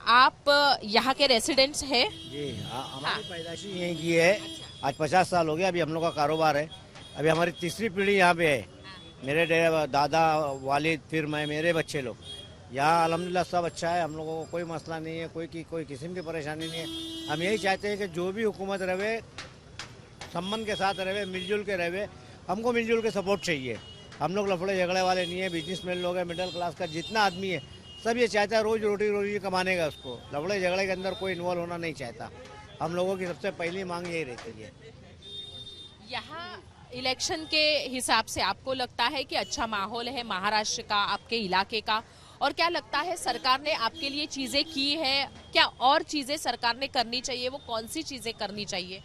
आप यहाँ के रेसिडेंट्स हैं? जी हाँ, हमारी पैदाइशी यहीं की है। आज 50 साल हो गया। अभी हम लोग का कारोबार है। अभी हमारी तीसरी पीढ़ी यहाँ पे है। मेरे दादा वालिद, फिर मैं, मेरे बच्चे लोग यहाँ। अल्हम्दुलिल्लाह सब अच्छा है। हम लोगों को कोई मसला नहीं है, कोई किस्म की परेशानी नहीं है। हम यही चाहते हैं कि जो भी हुकूमत रहे संबंध के साथ रहे, मिलजुल के रहे। हमको मिलजुल के सपोर्ट चाहिए। हम लोग लफड़े झगड़े वाले नहीं है। बिजनेसमैन लोग हैं, मिडिल क्लास का जितना आदमी है सब ये चाहता है रोज रोटी कमाने का। उसको लफड़े झगड़े के अंदर कोई इन्वॉल्व होना नहीं चाहता। हम लोगों की सबसे पहली मांग यही रहती है। यहाँ इलेक्शन के हिसाब से आपको लगता है कि अच्छा माहौल है महाराष्ट्र का, आपके इलाके का? और क्या लगता है सरकार ने आपके लिए चीजें की है? क्या और चीजें सरकार ने करनी चाहिए? वो कौन सी चीजें करनी चाहिए?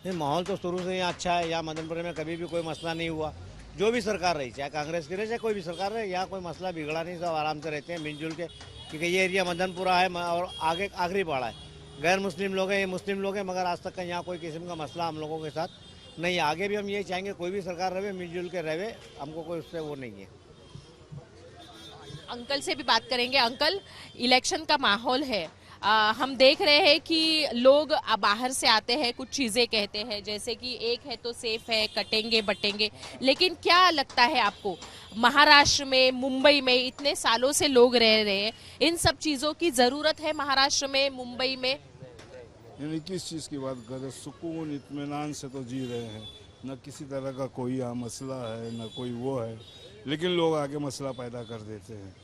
नहीं, माहौल तो शुरू से यहाँ अच्छा है। यहाँ मदनपुर में कभी भी कोई मसला नहीं हुआ। जो भी सरकार रही, चाहे कांग्रेस की रहे चाहे कोई भी सरकार रहे, यहाँ कोई मसला बिगड़ा नहीं। सब आराम से रहते हैं मिलजुल के, क्योंकि ये एरिया मदनपुरा है और आगे आखिरी पाड़ा है। गैर मुस्लिम लोग हैं, ये मुस्लिम लोग हैं, मगर आज तक का यहाँ कोई किस्म का मसला हम लोगों के साथ नहीं। आगे भी हम यही चाहेंगे कोई भी सरकार रहे मिलजुल के रहे। हमको कोई उससे वो नहीं है। अंकल से भी बात करेंगे। अंकल, इलेक्शन का माहौल है, हम देख रहे हैं कि लोग बाहर से आते हैं, कुछ चीजें कहते हैं, जैसे कि एक है तो सेफ है, कटेंगे बटेंगे, लेकिन क्या लगता है आपको महाराष्ट्र में, मुंबई में इतने सालों से लोग रह रहे हैं, इन सब चीजों की जरूरत है महाराष्ट्र में, मुंबई में? यानी किस चीज़ की बात करें? सुकून इत्मीनान से तो जी रहे हैं, न किसी तरह का कोई यहाँ मसला है न कोई वो है, लेकिन लोग आगे मसला पैदा कर देते हैं।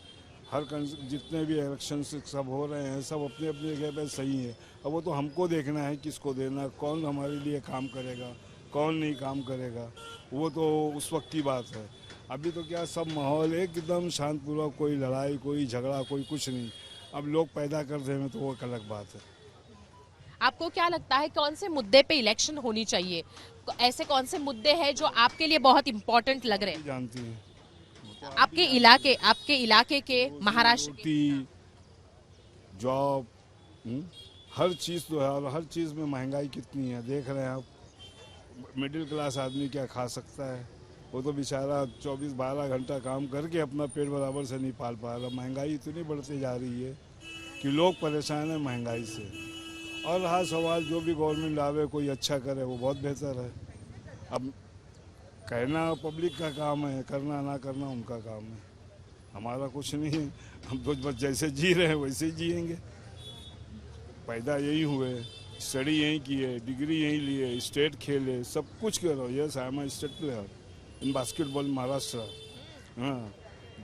जितने भी इलेक्शन सब हो रहे हैं सब अपनी अपनी जगह पे सही है। अब वो तो हमको देखना है किसको देना, कौन हमारे लिए काम करेगा, कौन नहीं काम करेगा, वो तो उस वक्त की बात है। अभी तो क्या सब माहौल एकदम शांतपूर्वक, कोई लड़ाई कोई झगड़ा कोई कुछ नहीं। अब लोग पैदा कर रहे हैं तो वो एक अलग बात है। आपको क्या लगता है कौन से मुद्दे पे इलेक्शन होनी चाहिए? ऐसे कौन से मुद्दे हैं जो आपके लिए बहुत इंपॉर्टेंट लग रहे हैं? जानती हैं आपके इलाके के महाराष्ट्र के? जॉब, हर चीज़ तो है। और हर चीज़ में महंगाई कितनी है देख रहे हैं आप। मिडिल क्लास आदमी क्या खा सकता है? वो तो बेचारा 24-12 घंटा काम करके अपना पेट बराबर से नहीं पाल पा रहा। महंगाई इतनी बढ़ती जा रही है कि लोग परेशान हैं महंगाई से। और रहा सवाल जो भी गवर्नमेंट आवे कोई अच्छा करे वो बहुत बेहतर है। अब कहना पब्लिक का काम है, करना ना करना उनका काम है, हमारा कुछ नहीं है। हम तो बस जैसे जी रहे हैं वैसे ही जिएंगे। पैदा यही हुए, स्टडी यहीं की है, डिग्री यहीं लिए, स्टेट खेले, सब कुछ करो। Yes, I am a state player in basketball Maharashtra. हाँ,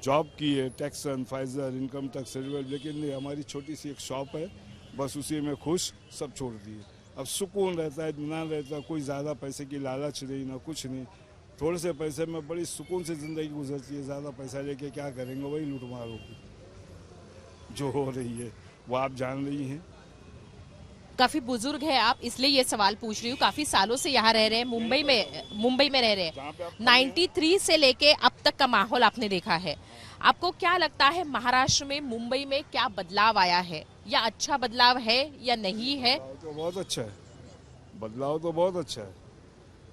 जॉब की है, taxon, Pfizer, income tax certificate, लेकिन हमारी छोटी सी एक शॉप है, बस उसी में खुश सब छोड़ दिए। अब सुकून रहता है, इत्मीनान रहता है, कोई ज़्यादा पैसे की लालच नहीं ना कुछ नहीं। थोड़े से पैसे में बड़ी सुकून से ज़िंदगी गुजरती है। ज़्यादा पैसा लेके क्या करेंगे? वही लूटमारों की जो हो रही है वो आप जान रही हैं। काफी बुजुर्ग है आप, इसलिए ये सवाल पूछ रही हूँ। काफी सालों से यहाँ रह रहे हैं, मुंबई में रह रहे हैं। 93 से लेके अब तक का माहौल आपने देखा है। आपको क्या लगता है महाराष्ट्र में, मुंबई में क्या बदलाव आया है, या अच्छा बदलाव है या नहीं है? बदलाव तो बहुत अच्छा है, बदलाव तो बहुत अच्छा है।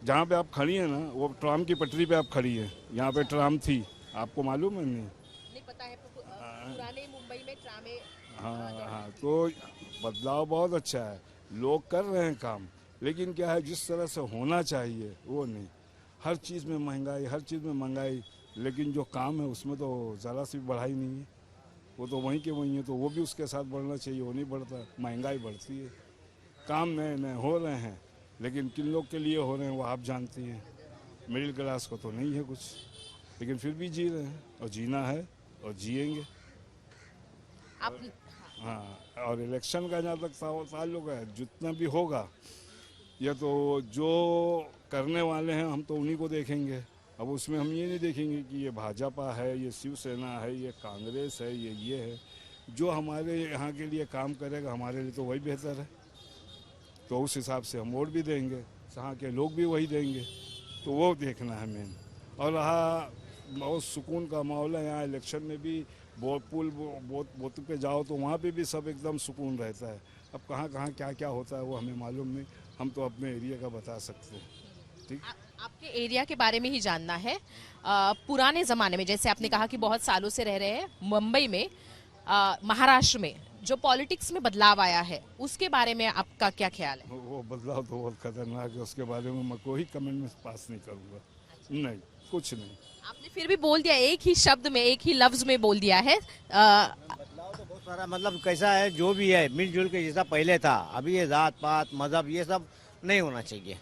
जहाँ पे आप खड़ी हैं ना, वो ट्राम की पटरी पे आप खड़ी हैं। यहाँ पे ट्राम थी, आपको मालूम है? नहीं पता है। पुराने मुंबई में ट्रामें। हाँ, तो बदलाव बहुत अच्छा है। लोग कर रहे हैं काम, लेकिन क्या है जिस तरह से होना चाहिए वो नहीं। हर चीज़ में महंगाई, हर चीज़ में महंगाई, लेकिन जो काम है उसमें तो ज़रा सी बढ़ाई नहीं है। वो तो वहीं के वहीं है, तो वो भी उसके साथ बढ़ना चाहिए, वो नहीं बढ़ता। महंगाई बढ़ती है, काम नए नए हो रहे हैं, लेकिन किन लोग के लिए हो रहे हैं वो आप जानती हैं। मिडिल क्लास को तो नहीं है कुछ, लेकिन फिर भी जी रहे हैं, और जीना है और जिएंगे। आप हाँ, और इलेक्शन का जहाँ तक ताल्लुक है, जितना भी होगा ये तो जो करने वाले हैं हम तो उन्हीं को देखेंगे। अब उसमें हम ये नहीं देखेंगे कि ये भाजपा है, ये शिवसेना है, ये कांग्रेस है, ये है। जो हमारे यहाँ के लिए काम करेगा हमारे लिए तो वही बेहतर है, तो उस हिसाब से हम वोट भी देंगे। यहाँ के लोग भी वही देंगे, तो वो देखना है मेन। और रहा बहुत सुकून का माहौल है यहाँ। इलेक्शन में भी बोत पे जाओ तो वहाँ पे भी सब एकदम सुकून रहता है। अब कहाँ कहाँ क्या क्या होता है वो हमें मालूम नहीं, हम तो अपने एरिया का बता सकते हैं। ठीक, आपके एरिया के बारे में ही जानना है। पुराने ज़माने में, जैसे आपने कहा कि बहुत सालों से रह रहे हैं मुंबई में, महाराष्ट्र में जो पॉलिटिक्स में बदलाव आया है उसके बारे में आपका क्या ख्याल है? वो बदलाव तो बहुत खतरनाक है, उसके बारे में मैं कोई कमेंट में पास नहीं करूँगा। नहीं, कुछ नहीं। आपने फिर भी बोल दिया, एक ही शब्द में, एक ही लफ्ज में बोल दिया है। बदलाव तो बहुत सारा, मतलब कैसा है, जो भी है मिलजुल के जैसा पहले था, अभी ये जात पात मजहब ये सब नहीं होना चाहिए।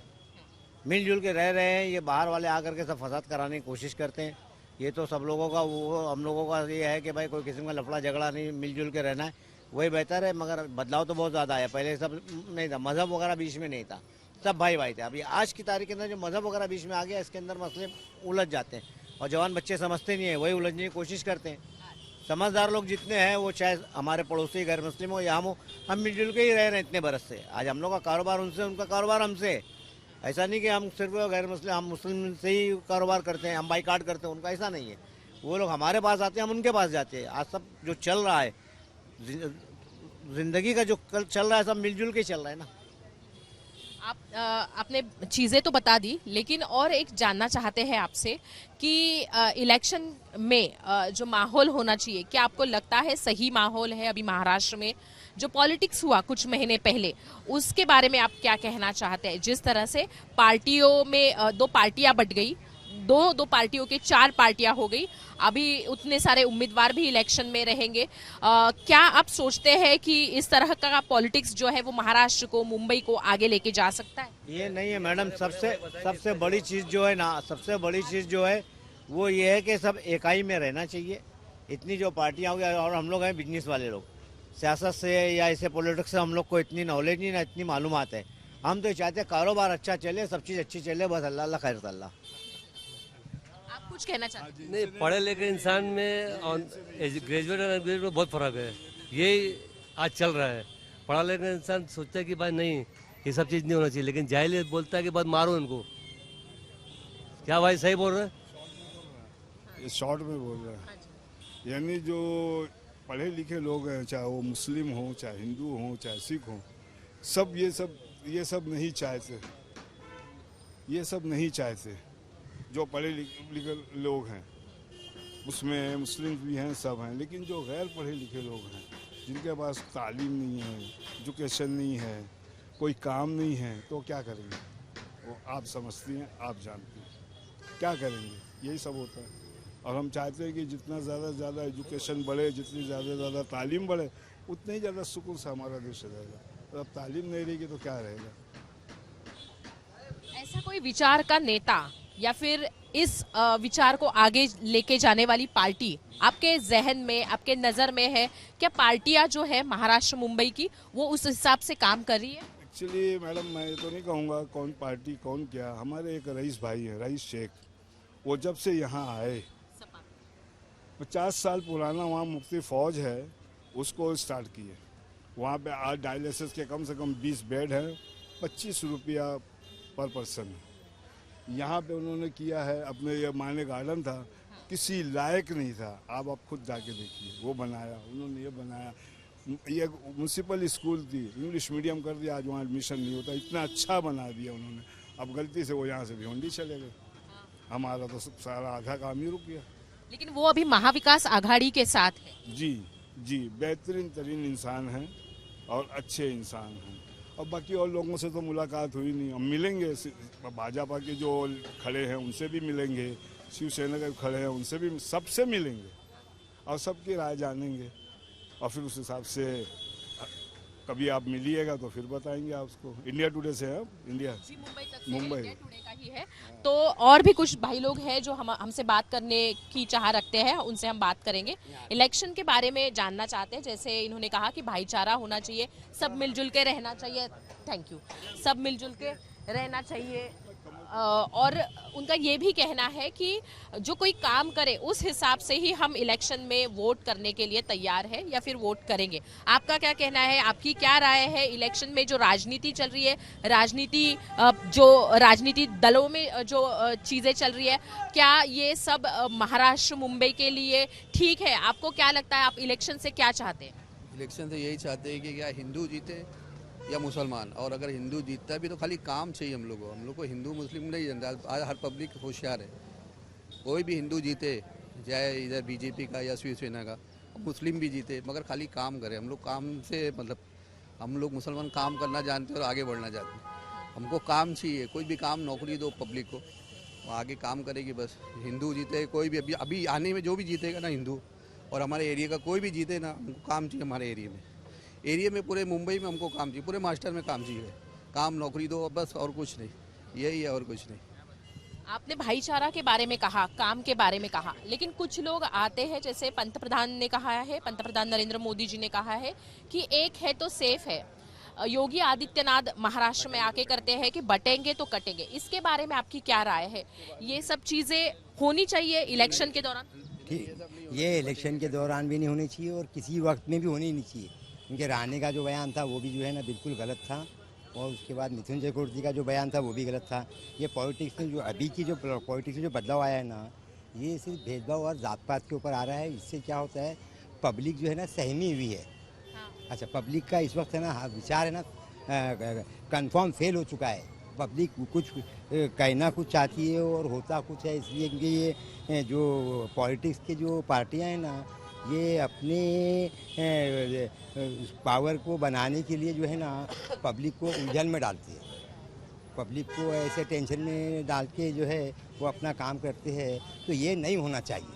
मिलजुल के रह रहे हैं, ये बाहर वाले आकर के सब फसाद कराने की कोशिश करते हैं। ये तो सब लोगों का, वो हम लोगों का ये है कि भाई कोई किस्म का लफड़ा झगड़ा नहीं, मिलजुल के रहना है, वही बेहतर है। मगर बदलाव तो बहुत ज़्यादा है, पहले सब नहीं था, मजहब वगैरह बीच में नहीं था, सब भाई भाई थे। अभी आज की तारीख के अंदर जो मजहब वगैरह बीच में आ गया, इसके अंदर मसले उलझ जाते हैं और जवान बच्चे समझते नहीं है, वही उलझने की कोशिश करते हैं। समझदार लोग जितने हैं, वो चाहे हमारे पड़ोसी गैर मुस्लिम हो या हम मिलजुल के ही रह रहे हैं इतने बरस से। आज हम लोग का कारोबार उनसे, उनका कारोबार हमसे। ऐसा नहीं कि हम सिर्फ गैर मुस्लिम, हम मुस्लिम से ही कारोबार करते हैं, हम बाइकाट करते हैं, उनका ऐसा नहीं है। वो लोग हमारे पास आते हैं, हम उनके पास जाते हैं। आज सब जो चल रहा है, जिंदगी का जो कल चल रहा है, सब मिलजुल के चल रहा है ना। आपने चीज़ें तो बता दी, लेकिन और एक जानना चाहते हैं आपसे कि इलेक्शन में जो माहौल होना चाहिए, क्या आपको लगता है सही माहौल है? अभी महाराष्ट्र में जो पॉलिटिक्स हुआ कुछ महीने पहले, उसके बारे में आप क्या कहना चाहते हैं? जिस तरह से पार्टियों में दो पार्टियां बट गई, दो पार्टियों के 4 पार्टियां हो गई, अभी उतने सारे उम्मीदवार भी इलेक्शन में रहेंगे। क्या आप सोचते हैं कि इस तरह का पॉलिटिक्स जो है वो महाराष्ट्र को, मुंबई को आगे लेके जा सकता है? ये नहीं है मैडम, सबसे बड़ी चीज़ जो है ना, सबसे बड़ी चीज़ जो है वो ये है कि सब इकाई में रहना चाहिए। इतनी जो पार्टियां हो गई, और हम लोग हैं बिजनेस वाले लोग, सियासत से या ऐसे पॉलिटिक्स से हम लोग को इतनी नॉलेज नहीं ना, इतनी मालूमात है। हम तो चाहते हैं कारोबार अच्छा चले, सब चीज़ अच्छी चले, बस अल्लाह अल्लाह खैर अल्लाह। आप कुछ कहना चाहते हैं? नहीं, पढ़े लिखे इंसान में और ग्रेजुएट और अनग्रेजुएट में बहुत फर्क है। यही आज चल रहा है। पढ़ा लिखा इंसान सोचता है कि भाई नहीं, ये सब चीज़ नहीं होना चाहिए, लेकिन जाहिल बोलता है कि बस मारो इनको। क्या भाई सही बोल रहे हैं? ये शॉर्ट में बोल रहे हैं, यानी जो पढ़े लिखे लोग हैं, चाहे वो मुस्लिम हो, चाहे हिंदू हो, चाहे सिख हो, सब ये सब नहीं चाहते। ये सब नहीं चाहते। जो पढ़े लिखे लोग हैं, उसमें मुस्लिम भी हैं, सब हैं, लेकिन जो गैर पढ़े लिखे लोग हैं, जिनके पास तालीम नहीं है, एजुकेशन नहीं है, कोई काम नहीं है, तो क्या करेंगे? वो आप समझती हैं, आप जानती हैं, क्या करेंगे? यही सब होता है। और हम चाहते हैं कि जितना ज़्यादा से ज़्यादा एजुकेशन बढ़े, जितनी ज़्यादा से ज़्यादा तालीम बढ़े, उतना ही ज़्यादा सुकून से हमारा देश रहेगा। और अब तालीम नहीं रहेगी तो क्या रहेगा? ऐसा कोई विचार का नेता या फिर इस विचार को आगे लेके जाने वाली पार्टी आपके जहन में, आपके नज़र में है? क्या पार्टियां जो है महाराष्ट्र मुंबई की, वो उस हिसाब से काम कर रही है? एक्चुअली मैडम, मैं तो नहीं कहूँगा कौन पार्टी कौन क्या। हमारे एक रईस भाई हैं, रईस शेख, वो जब से यहाँ आए, 50 साल पुराना वहाँ मुफ्ती फौज है, उसको स्टार्ट किए। वहाँ पे आज डायलिसिस के कम से कम 20 बेड हैं, 25 रुपया पर पर्सन। यहाँ पे उन्होंने किया है। अपने ये माने गार्डन था, किसी लायक नहीं था, आप खुद जाके देखिए, वो बनाया उन्होंने, ये बनाया। ये म्यूनसिपल स्कूल थी, इंग्लिश मीडियम कर दिया, आज वहाँ एडमिशन नहीं होता, इतना अच्छा बना दिया उन्होंने। अब गलती से वो यहाँ से भिवंडी चले गए, हमारा तो सारा आधा काम ही रुक गया। लेकिन वो अभी महाविकास आघाड़ी के साथ है। जी, बेहतरीन तरीन इंसान हैं और अच्छे इंसान हैं। और बाकी और लोगों से तो मुलाकात हुई नहीं। हम मिलेंगे, भाजपा के जो खड़े हैं उनसे भी मिलेंगे, शिवसेना के खड़े हैं उनसे भी, सबसे मिलेंगे और सबकी राय जानेंगे। और फिर उस हिसाब से कभी आप मिलिएगा तो फिर बताएंगे आपको। इंडिया टुडे से है, इंडिया जी, मुंबई इंडिया टुडे का ही है। तो और भी कुछ भाई लोग हैं जो हमसे बात करने की चाह रखते हैं, उनसे हम बात करेंगे। इलेक्शन के बारे में जानना चाहते हैं। जैसे इन्होंने कहा कि भाईचारा होना चाहिए, सब मिलजुल के रहना चाहिए। Thank you. सब मिलजुल के रहना चाहिए। और उनका ये भी कहना है कि जो कोई काम करे उस हिसाब से ही हम इलेक्शन में वोट करने के लिए तैयार है या फिर वोट करेंगे। आपका क्या कहना है? आपकी क्या राय है? इलेक्शन में जो राजनीति चल रही है, जो राजनीति दलों में जो चीज़ें चल रही है, क्या ये सब महाराष्ट्र मुंबई के लिए ठीक है? आपको क्या लगता है? आप इलेक्शन से क्या चाहते हैं? इलेक्शन से यही चाहते हैं कि क्या हिंदू जीते या मुसलमान। और अगर हिंदू जीतता भी तो खाली काम चाहिए हम लोग को हिंदू मुस्लिम नहीं जानता। आज हर पब्लिक होशियार है, कोई भी हिंदू जीते, चाहे इधर बीजेपी का या शिवसेना का, मुस्लिम भी जीते, मगर खाली काम करें। हम लोग काम से मतलब हम लोग मुसलमान काम करना जानते हैं और आगे बढ़ना चाहते हैं। हमको काम चाहिए, कोई भी काम, नौकरी दो पब्लिक को, वो आगे काम करेगी बस। हिंदू जीते, कोई भी अभी आने में जो भी जीतेगा ना हिंदू, और हमारे एरिया का कोई भी जीते ना, हमको काम चाहिए। हमारे एरिया में पूरे मुंबई में हमको काम चाहिए, पूरे महाराष्ट्र में काम चाहिए। काम नौकरी दो बस, और कुछ नहीं, यही है और कुछ नहीं। आपने भाईचारा के बारे में कहा, काम के बारे में कहा, लेकिन कुछ लोग आते हैं, जैसे पंतप्रधान ने कहा है, पंतप्रधान नरेंद्र मोदी जी ने कहा है कि एक है तो सेफ है। योगी आदित्यनाथ महाराष्ट्र में आके करते हैं कि बटेंगे तो कटेंगे। इसके बारे में आपकी क्या राय है? ये सब चीजें होनी चाहिए इलेक्शन के दौरान? ये इलेक्शन के दौरान भी नहीं होनी चाहिए और किसी वक्त में भी होनी नहीं चाहिए। उनके राणे का जो बयान था वो भी जो है ना बिल्कुल गलत था, और उसके बाद मिथुन चक्रवर्ती का जो बयान था वो भी गलत था। ये पॉलिटिक्स में जो अभी की जो पॉलिटिक्स में जो बदलाव आया है ना, ये सिर्फ भेदभाव और जात पात के ऊपर आ रहा है। इससे क्या होता है, पब्लिक जो है ना सहमी हुई है। अच्छा, पब्लिक का इस वक्त है ना विचार है ना कंफर्म फेल हो चुका है। पब्लिक कुछ कहना कुछ चाहती है और होता कुछ है। इसलिए क्योंकि ये जो पॉलिटिक्स के जो पार्टियां हैं ना, ये अपने पावर को बनाने के लिए जो है ना पब्लिक को उलझन में डालती है। पब्लिक को ऐसे टेंशन में डाल के जो है वो अपना काम करते हैं। तो ये नहीं होना चाहिए।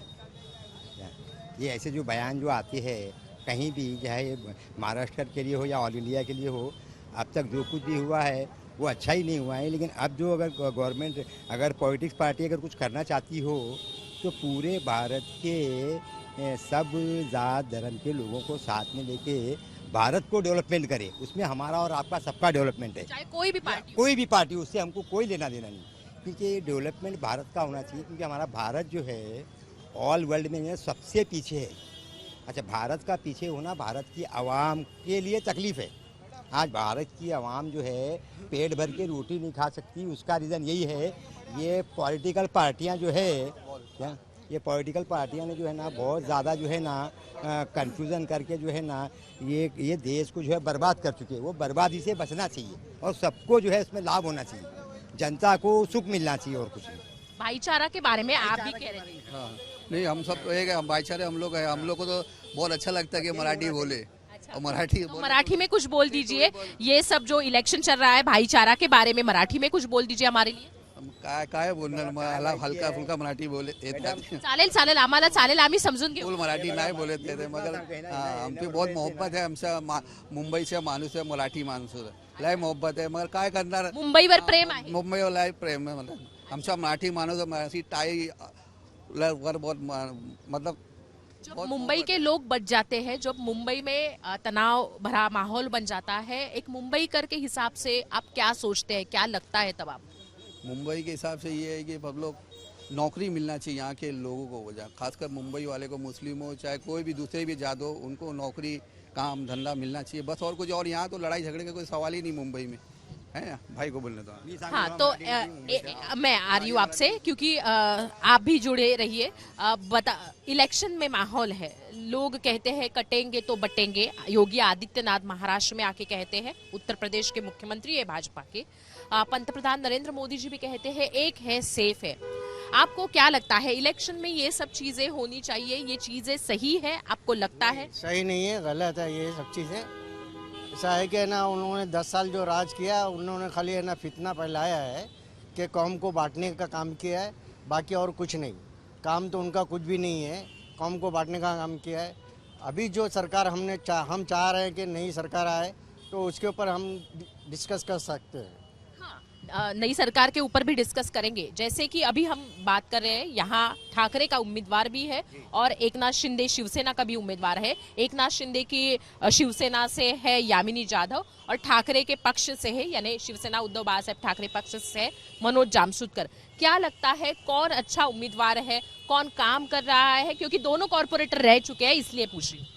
ये ऐसे जो बयान जो आते हैं कहीं भी, चाहे महाराष्ट्र के लिए हो या ऑल इंडिया के लिए हो, अब तक जो कुछ भी हुआ है वो अच्छा ही नहीं हुआ है। लेकिन अब जो अगर गवर्नमेंट, अगर पॉलिटिक्स पार्टी अगर कुछ करना चाहती हो तो पूरे भारत के सब जात धर्म के लोगों को साथ में लेके भारत को डेवलपमेंट करे। उसमें हमारा और आपका सबका डेवलपमेंट है, चाहे कोई भी पार्टी, उससे हमको कोई लेना देना नहीं। क्योंकि डेवलपमेंट भारत का होना चाहिए, क्योंकि हमारा भारत जो है ऑल वर्ल्ड में सबसे पीछे है। अच्छा, भारत का पीछे होना भारत की आवाम के लिए तकलीफ है। आज भारत की आवाम जो है पेट भर के रोटी नहीं खा सकती। उसका रीज़न यही है, ये पॉलिटिकल पार्टियां जो है क्या, ये पॉलिटिकल पार्टियां ने जो है ना बहुत ज़्यादा जो है ना कंफ्यूजन करके जो है ना ये देश को जो है बर्बाद कर चुके हैं। वो बर्बादी से बचना चाहिए और सबको जो है इसमें लाभ होना चाहिए, जनता को सुख मिलना चाहिए और कुछ नहीं। भाईचारा के बारे में आप भी कह रहे थे। हाँ, नहीं, हम सब तो एक है, हम भाईचारे हम लोग हैं। हम लोग को तो बहुत अच्छा लगता है कि मराठी बोले, और मराठी में कुछ बोल दीजिए। ये सब जो इलेक्शन चल रहा है भाईचारा के बारे में, मराठी में कुछ बोल दीजिए हमारे लिए। काय बोलणार, हलका फुलका मराठी बोले चालेल आम्हाला चालेल, आम्ही समजून घेऊ। फुल मराठी नाही बोलत ते, मगर आमची बहुत मोहब्बत आहे। आमच्या मुंबईचा माणूस आहे, मराठी माणूस लय मोहब्बत आहे, मगर काय करणार, मुंबईवर प्रेम आहे, मुंबईवर लय प्रेम आहे। मतलब आमचा मराठी माणूस अशी टाई वर बहुत मतलब जब मुंबई के लोग बच जाते हैं, जब मुंबई में तनाव भरा माहौल बन जाता है, एक मुंबई कर के हिसाब से आप क्या सोचते हैं, क्या लगता है तब आप? मुंबई के हिसाब से ये है कि सब लोग नौकरी मिलना चाहिए यहाँ के लोगों को, खासकर मुंबई वाले को, मुस्लिम हो चाहे कोई भी दूसरे भी जात हो, उनको नौकरी काम धंधा मिलना चाहिए बस, और कुछ। और यहाँ तो लड़ाई झगड़े का कोई सवाल ही नहीं मुंबई में है। भाई को बोलने दो। हाँ, तो मैं आ रही हूँ आपसे, क्योंकि आप भी जुड़े रहिए। इलेक्शन में माहौल है, लोग कहते हैं कटेंगे तो बटेंगे। योगी आदित्यनाथ महाराष्ट्र में आके कहते हैं, उत्तर प्रदेश के मुख्यमंत्री है भाजपा के। पंतप्रधान नरेंद्र मोदी जी भी कहते हैं एक है सेफ है। आपको क्या लगता है, इलेक्शन में ये सब चीजें होनी चाहिए, ये चीजें सही है? आपको लगता है सही नहीं है, गलत है ये सब चीजें। ऐसा है कि ना उन्होंने 10 साल जो राज किया, उन्होंने खाली है ना फितना फैलाया है कि कौम को बांटने का काम किया है, बाकी और कुछ नहीं। काम तो उनका कुछ भी नहीं है, कौम को बांटने का काम किया है। अभी जो सरकार हम चाह रहे हैं कि नई सरकार आए, तो उसके ऊपर हम डिस्कस कर सकते हैं। नई सरकार के ऊपर भी डिस्कस करेंगे। जैसे कि अभी हम बात कर रहे हैं, यहाँ ठाकरे का उम्मीदवार भी है और एकनाथ शिंदे शिवसेना का भी उम्मीदवार है। एकनाथ शिंदे की शिवसेना से है यामिनी जाधव और ठाकरे के पक्ष से है, यानी शिवसेना उद्धव बाळासाहेब ठाकरे पक्ष से है मनोज जामसुदकर। क्या लगता है कौन अच्छा उम्मीदवार है, कौन काम कर रहा है? क्योंकि दोनों कॉर्पोरेटर रह चुके हैं, इसलिए पूछ रही हूँ।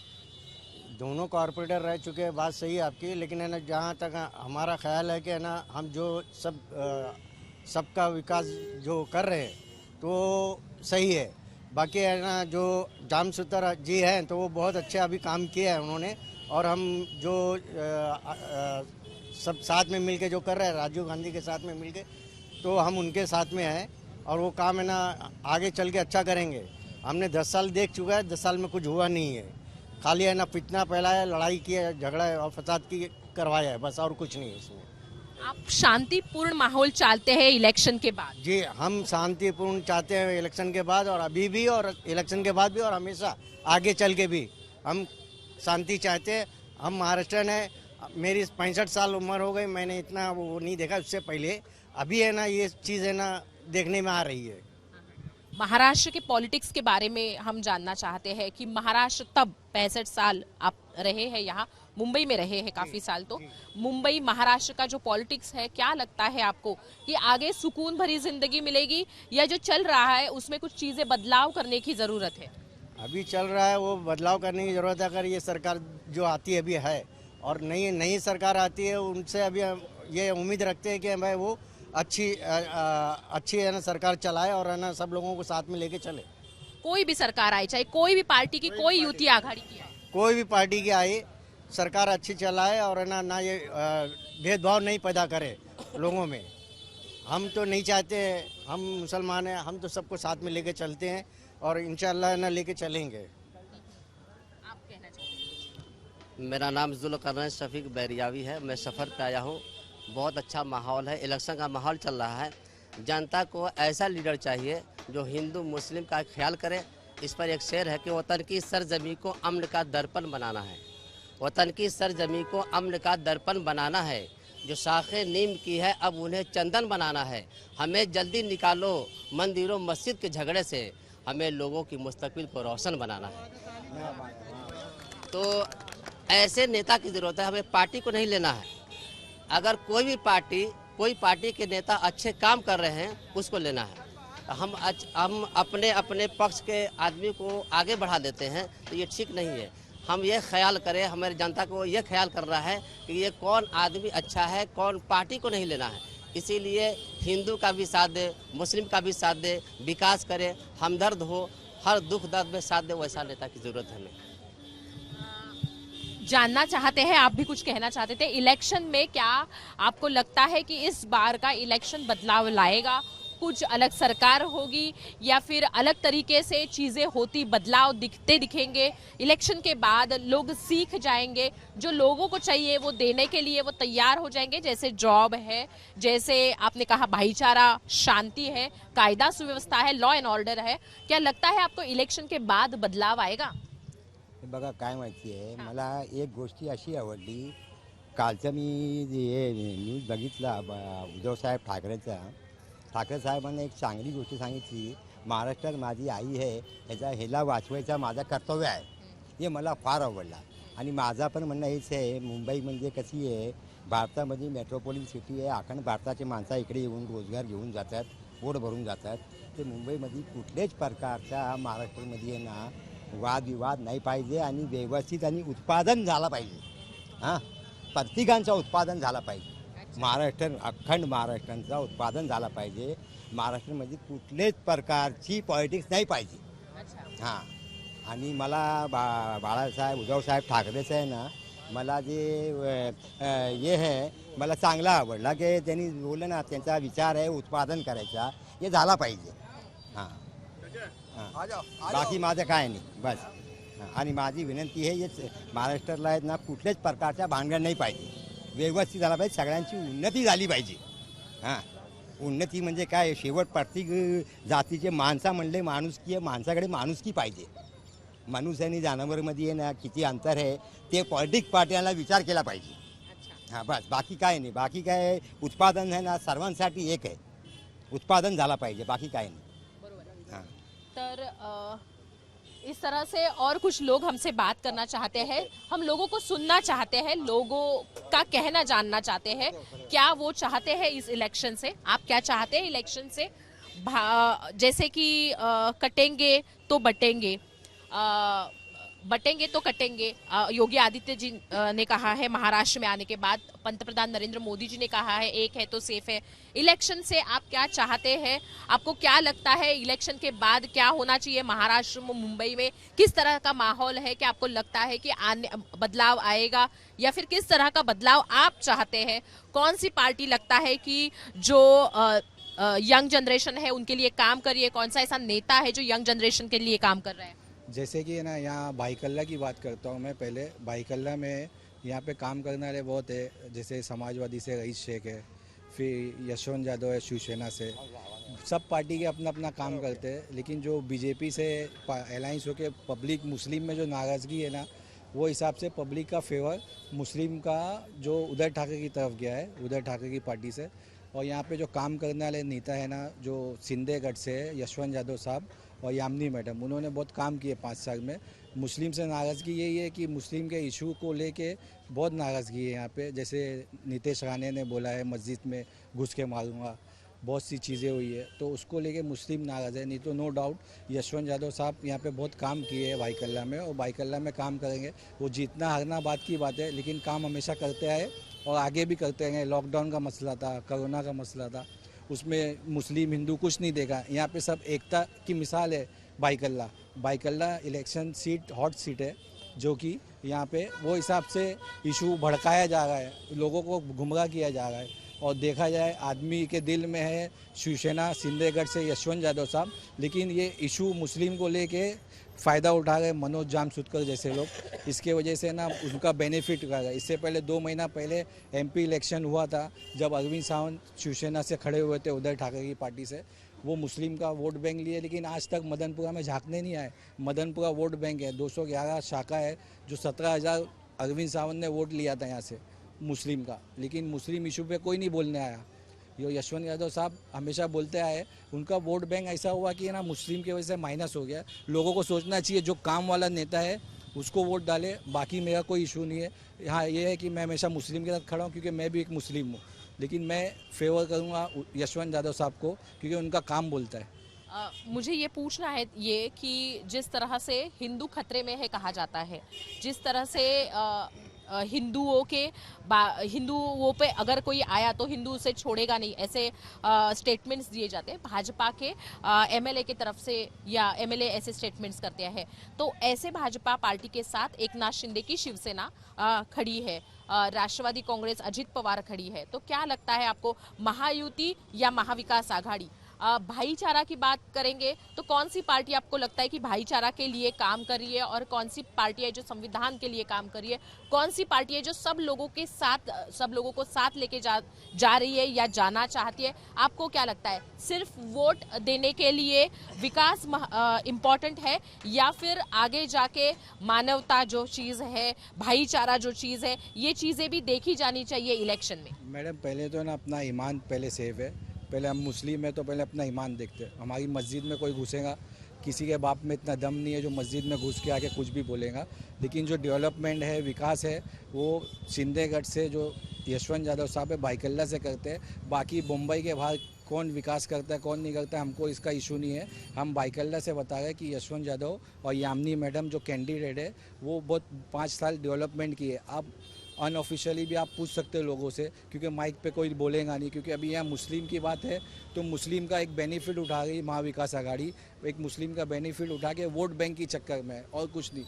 दोनों कॉर्पोरेटर रह चुके हैं, बात सही है आपकी, लेकिन है ना जहाँ तक हमारा ख्याल है कि है ना हम जो सबका विकास जो कर रहे हैं तो सही है। बाकी है ना जो जामसुदकर जी हैं तो वो बहुत अच्छे अभी काम किया है उन्होंने, और हम जो सब साथ में मिलके जो कर रहे हैं राजीव गांधी के साथ में मिलके, तो हम उनके साथ में हैं और वो काम है ना आगे चल के अच्छा करेंगे। हमने 10 साल देख चुका है, 10 साल में कुछ हुआ नहीं है। खाली है ना फितना फैलाया, लड़ाई किया, झगड़ा और फसाद की करवाया है, बस और कुछ नहीं है इसमें। आप शांतिपूर्ण माहौल चाहते हैं इलेक्शन के बाद? जी, हम शांतिपूर्ण चाहते हैं इलेक्शन के बाद, और अभी भी, और इलेक्शन के बाद भी, और हमेशा आगे चल के भी हम शांति चाहते हैं। हम महाराष्ट्र हैं, मेरी 65 साल उम्र हो गई, मैंने इतना वो नहीं देखा उससे पहले। अभी है ना ये चीज़ है ना देखने में आ रही है। महाराष्ट्र के पॉलिटिक्स के बारे में हम जानना चाहते हैं कि महाराष्ट्र तब 65 साल आप रहे हैं यहाँ, मुंबई में रहे हैं काफी साल, तो मुंबई महाराष्ट्र का जो पॉलिटिक्स है, क्या लगता है आपको कि आगे सुकून भरी जिंदगी मिलेगी या जो चल रहा है उसमें कुछ चीजें बदलाव करने की जरूरत है? अभी चल रहा है वो बदलाव करने की ज़रूरत है। अगर ये सरकार जो आती है अभी है, और नई सरकार आती है, उनसे अभी हम ये उम्मीद रखते हैं कि भाई वो अच्छी है ना सरकार चलाए, और है ना सब लोगों को साथ में लेके चले। कोई भी सरकार आए, चाहे कोई भी पार्टी की, कोई युति आघाड़ी की आए, कोई भी पार्टी की आए, सरकार अच्छी चलाए, और है ना ये भेदभाव नहीं पैदा करे लोगों में। हम तो नहीं चाहते, हम मुसलमान हैं, हम तो सबको साथ में लेके चलते हैं, और इंशाल्लाह ना लेके चलेंगे। आप कहना चाहिए? मेरा नाम जुल्करनैन शफीक बैरियावी है। मैं सफ़र पे आया हूँ। बहुत अच्छा माहौल है, इलेक्शन का माहौल चल रहा है। जनता को ऐसा लीडर चाहिए जो हिंदू मुस्लिम का ख्याल करे। इस पर एक शेर है कि वतन की सरजमी को अमन का दर्पण बनाना है। वतन की सरजमी को अमन का दर्पण बनाना है। जो शाखें नीम की है अब उन्हें चंदन बनाना है। हमें जल्दी निकालो मंदिरों मस्जिद के झगड़े से, हमें लोगों की मुस्तकबिल को रोशन बनाना है। तो ऐसे नेता की ज़रूरत है, हमें पार्टी को नहीं लेना है। अगर कोई पार्टी के नेता अच्छे काम कर रहे हैं उसको लेना है। हम अपने पक्ष के आदमी को आगे बढ़ा देते हैं तो ये ठीक नहीं है। हम ये ख्याल करें, हमारी जनता को ये ख्याल कर रहा है कि ये कौन आदमी अच्छा है, कौन पार्टी को नहीं लेना है। इसीलिए हिंदू का भी साथ दे, मुस्लिम का भी साथ दे, विकास करे, हमदर्द हो, हर दुख दर्द में साथ दे, वैसा नेता की ज़रूरत है हमें। जानना चाहते हैं, आप भी कुछ कहना चाहते थे इलेक्शन में, क्या आपको लगता है कि इस बार का इलेक्शन बदलाव लाएगा? कुछ अलग सरकार होगी या फिर अलग तरीके से चीजें होती, बदलाव दिखेंगे? इलेक्शन के बाद लोग सीख जाएंगे, जो लोगों को चाहिए वो देने के लिए वो तैयार हो जाएंगे, जैसे जॉब है, जैसे आपने कहा भाईचारा, शांति है, कायदा सुव्यवस्था है, लॉ एंड ऑर्डर है। क्या लगता है आपको इलेक्शन के बाद बदलाव आएगा? बघा काय माहिती आहे, मला एक गोष्टी अशी आवडली. कालचं मी हे न्यूज बघितला उद्धव साहेब ठाकरे साहेबांनी एक चांगली गोष्ट सांगितली. महाराष्ट्रात माझी आई आहे, ह्याला वाचवायचा माझा कर्तव्य आहे. हे मला फार आवडला. आणि माझा पण म्हणणं हेच आहे, मुंबई म्हणजे कशी आहे, भारतामध्ये मेट्रोपॉलिटन सिटी आहे. अखंड भारताचे माणसं इकडे येऊन रोजगार घेऊन जातात, पोट भरून जातात. ते मुंबईमध्ये कुठल्याच प्रकारच्या महाराष्ट्रामध्ये आहे ना वादविवाद नाही पाहिजे, आणि व्यवस्थित आणि उत्पादन झाला पाहिजे. हां, प्रत्येकांचं उत्पादन झाला पाहिजे. अखंड महाराष्ट्रांचा उत्पादन झाला पाहिजे. महाराष्ट्रामध्ये कुठल्याच प्रकारची पॉलिटिक्स नाही पाहिजे. हां, आणि मला बाळासाहेब उद्धवसाहेब ठाकरेचं आहे ना, मला जे हे आहे मला चांगला आवडला की त्यांनी बोललं ना, त्यांचा विचार आहे उत्पादन करायचा, हे झाला पाहिजे. हां, बाकी माझं काय नाही बस. आणि माझी विनंती आहे, हेच महाराष्ट्राला आहेत ना कुठल्याच प्रकारच्या भानगड नाही पाहिजे. व्यवस्थित झाला पाहिजे, सगळ्यांची उन्नती झाली पाहिजे. हां, उन्नती म्हणजे काय, शेवट प्रत्येक जातीचे माणसा म्हणले माणुसकी आहे, माणसाकडे माणुसकी पाहिजे. माणूस आणि जनावरमध्ये आहे ना किती अंतर आहे ते पॉलिटिक्स पार्ट्यांना विचार केला पाहिजे. हां, बस बाकी काय नाही. बाकी काय उत्पादन आहे ना सर्वांसाठी एक आहे, उत्पादन झाला पाहिजे, बाकी काय नाही. हां, तर इस तरह से और कुछ लोग हमसे बात करना चाहते हैं, हम लोगों को सुनना चाहते हैं, लोगों का कहना जानना चाहते हैं, क्या वो चाहते हैं इस इलेक्शन से। आप क्या चाहते हैं इलेक्शन से? जैसे कि कटेंगे तो बटेंगे, बटेंगे तो कटेंगे, योगी आदित्य जी ने कहा है महाराष्ट्र में आने के बाद। पंतप्रधान नरेंद्र मोदी जी ने कहा है एक है तो सेफ है। इलेक्शन से आप क्या चाहते हैं? आपको क्या लगता है इलेक्शन के बाद क्या होना चाहिए महाराष्ट्र में, मुंबई में किस तरह का माहौल है? क्या आपको लगता है कि बदलाव आएगा या फिर किस तरह का बदलाव आप चाहते हैं? कौन सी पार्टी लगता है कि जो यंग जनरेशन है उनके लिए काम करिए? कौन सा ऐसा नेता है जो यंग जनरेशन के लिए काम कर रहा है? जैसे कि ना यहाँ भाईकल्ला की बात करता हूँ मैं। पहले भाईकल्ला में यहाँ पे काम करने वाले बहुत है, जैसे समाजवादी से रईस शेख है, फिर यशवंत यादव है शिवसेना से। सब पार्टी के अपना अपना काम करते हैं, लेकिन जो बीजेपी से अलायंस होके पब्लिक मुस्लिम में जो नाराज़गी है ना, वो हिसाब से पब्लिक का फेवर मुस्लिम का जो उद्धव ठाकरे की तरफ गया है, उद्धव ठाकरे की पार्टी से। और यहाँ पे जो काम करने वाले नेता है ना, जो सिंधेगढ़ से यशवंत यादव साहब और यामिनी मैडम, उन्होंने बहुत काम किए 5 साल में। मुस्लिम से नाराज़गी यही है कि मुस्लिम के इशू को लेके बहुत नाराज़गी है यहाँ पे। जैसे नीतीश राणे ने बोला है मस्जिद में घुस के मारूंगा, बहुत सी चीज़ें हुई है, तो उसको लेके मुस्लिम नाराज़ है। नहीं तो नो डाउट यशवंत यादव साहब यहाँ पे बहुत काम किए हैं भाईकल्ला में, और भाईकल्ला में काम करेंगे। वो जीतना हारना बात की बात है, लेकिन काम हमेशा करते आए और आगे भी करते रहेंगे। लॉकडाउन का मसला था, कोरोना का मसला था, उसमें मुस्लिम हिंदू कुछ नहीं देखा। यहाँ पे सब एकता की मिसाल है भाईकल्ला। भाईकल्ला इलेक्शन सीट हॉट सीट है, जो कि यहाँ पे वो हिसाब से इशू भड़काया जा रहा है, लोगों को गुमराह किया जा रहा है। और देखा जाए आदमी के दिल में है शिवसेना सिंधेगढ़ से यशवंत यादव साहब, लेकिन ये इशू मुस्लिम को लेके फ़ायदा उठा रहे मनोज जामसुदकर जैसे लोग। इसके वजह से ना उनका बेनिफिट कर रहा है। इससे पहले 2 महीना पहले एमपी इलेक्शन हुआ था, जब अरविंद सावंत शिवसेना से खड़े हुए थे उद्धव ठाकरे की पार्टी से। वो मुस्लिम का वोट बैंक लिए, लेकिन आज तक मदनपुरा में झांकने नहीं आए। मदनपुरा वोट बैंक है, 211 शाखा है, जो 17,000 अरविंद सावंत ने वोट लिया था यहाँ से मुस्लिम का, लेकिन मुस्लिम इशू पे कोई नहीं बोलने आया। जो यशवंत यादव साहब हमेशा बोलते आए, उनका वोट बैंक ऐसा हुआ कि ना मुस्लिम की वजह से माइनस हो गया। लोगों को सोचना चाहिए, जो काम वाला नेता है उसको वोट डाले, बाकी मेरा कोई इशू नहीं है। हाँ, ये है कि मैं हमेशा मुस्लिम के साथ खड़ा हूँ, क्योंकि मैं भी एक मुस्लिम हूँ, लेकिन मैं फेवर करूँगा यशवंत यादव साहब को, क्योंकि उनका काम बोलता है। मुझे ये पूछना है ये कि जिस तरह से हिंदू खतरे में है कहा जाता है, जिस तरह से हिंदुओं पे अगर कोई आया तो हिंदू उसे छोड़ेगा नहीं, ऐसे स्टेटमेंट्स दिए जाते हैं भाजपा के एमएलए की तरफ से, या एमएलए ऐसे स्टेटमेंट्स करते हैं। तो ऐसे भाजपा पार्टी के साथ एकनाथ शिंदे की शिवसेना खड़ी है, राष्ट्रवादी कांग्रेस अजित पवार खड़ी है। तो क्या लगता है आपको, महायुति या महाविकास आघाड़ी? भाईचारा की बात करेंगे तो कौन सी पार्टी आपको लगता है कि भाईचारा के लिए काम कर रही है, और कौन सी पार्टी है जो संविधान के लिए काम कर रही है? कौन सी पार्टी है जो सब लोगों को साथ लेके जा रही है या जाना चाहती है? आपको क्या लगता है, सिर्फ वोट देने के लिए विकास इम्पोर्टेंट है, या फिर आगे जाके मानवता जो चीज़ है, भाईचारा जो चीज़ है, ये चीज़ें भी देखी जानी चाहिए इलेक्शन में? मैडम, पहले तो ना अपना ईमान पहले सेफ है। पहले हम मुस्लिम है तो पहले अपना ईमान देखते हैं। हमारी मस्जिद में कोई घुसेगा, किसी के बाप में इतना दम नहीं है जो मस्जिद में घुस के आके कुछ भी बोलेगा। लेकिन जो डेवलपमेंट है, विकास है, वो सिंधेगढ़ से जो यशवंत यादव साहब है भाईकल्ला से करते हैं। बाकी मुंबई के बाहर कौन विकास करता है कौन नहीं करता है, हमको इसका इशू नहीं है। हम भाईकल्ला से बता रहे हैं कि यशवंत यादव और यामिनी मैडम जो कैंडिडेट है, वो बहुत 5 साल डेवलपमेंट की है। आप अनऑफिशियली भी आप पूछ सकते हो लोगों से, क्योंकि माइक पे कोई बोलेगा नहीं। क्योंकि अभी यहाँ मुस्लिम की बात है, तो मुस्लिम का एक बेनिफिट उठा रही महाविकास आघाड़ी, एक मुस्लिम का बेनिफिट उठा के वोट बैंक की चक्कर में है, और कुछ नहीं।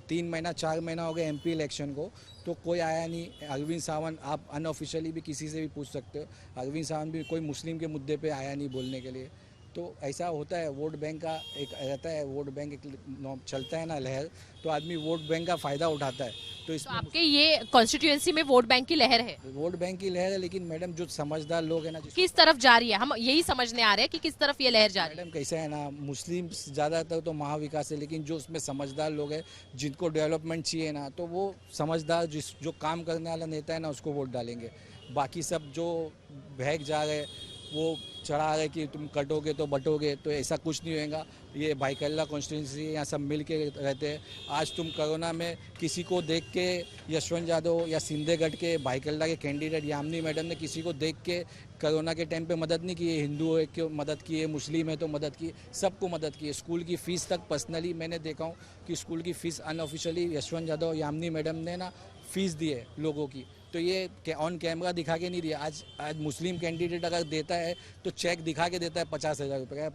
3 महीना 4 महीना हो गए एमपी इलेक्शन को, तो कोई आया नहीं। अरविंद सावंत, आप अनऑफिशियली भी किसी से भी पूछ सकते हो, अरविंद सावंत भी कोई मुस्लिम के मुद्दे पे आया नहीं बोलने के लिए। तो ऐसा होता है, वोट बैंक का एक रहता है, वोट बैंक एक चलता है ना लहर, तो आदमी वोट बैंक का फ़ायदा उठाता है। तो इसमें आपके ये कॉन्स्टिट्यूएंसी में वोट बैंक की लहर है? वोट बैंक की लहर है, लेकिन मैडम जो समझदार लोग हैं ना, किस तरफ जा रही है, हम यही समझने आ रहे हैं कि किस तरफ ये लहर जा रही है? मैडम कैसा है ना, मुस्लिम ज़्यादातर तो महाविकास है, लेकिन जो उसमें समझदार लोग हैं जिनको डेवलपमेंट चाहिए ना, तो वो समझदार जो काम करने वाला नेता है ना, उसको वोट डालेंगे। बाकी सब जो बहक जा रहे, वो चढ़ा रहे कि तुम कटोगे तो बटोगे, तो ऐसा कुछ नहीं होएगा। ये भाईकल्ला कॉन्स्टिट्यूंसी यहाँ सब मिल के रहते हैं। आज तुम कोरोना में किसी को देख के, यशवंत यादव या सिंधेगढ़ के भाईकल्ला के कैंडिडेट यामिनी मैडम ने किसी को देख के कोरोना के टाइम पे मदद नहीं की है। हिंदू है क्यों मदद की है, मुस्लिम है तो मदद की, सबको मदद की है। स्कूल की फ़ीस तक पर्सनली मैंने देखा हूँ कि स्कूल की fees unofficially Yashwant Yadav Yamini madam ने ना फ़ीस दी है लोगों की। तो ये ऑन कैमरा दिखा के नहीं दिया। आज मुस्लिम कैंडिडेट अगर देता है तो चेक दिखा के देता है 50,000 रुपये का,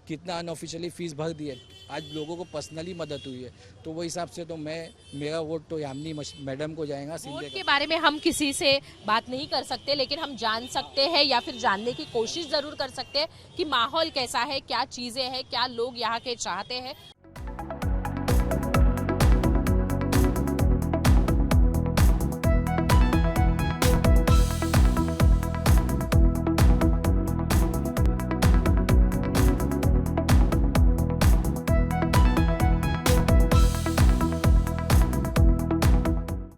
कितना अनऑफिशियली फ़ीस भर दी है। आज लोगों को पर्सनली मदद हुई है, तो वो हिसाब से तो मेरा वोट तो यामिनी मैडम को जाएगा। वोट के बारे में हम किसी से बात नहीं कर सकते, लेकिन हम जान सकते हैं या फिर जानने की कोशिश ज़रूर कर सकते हैं कि माहौल कैसा है, क्या चीज़ें हैं, क्या लोग यहाँ के चाहते हैं।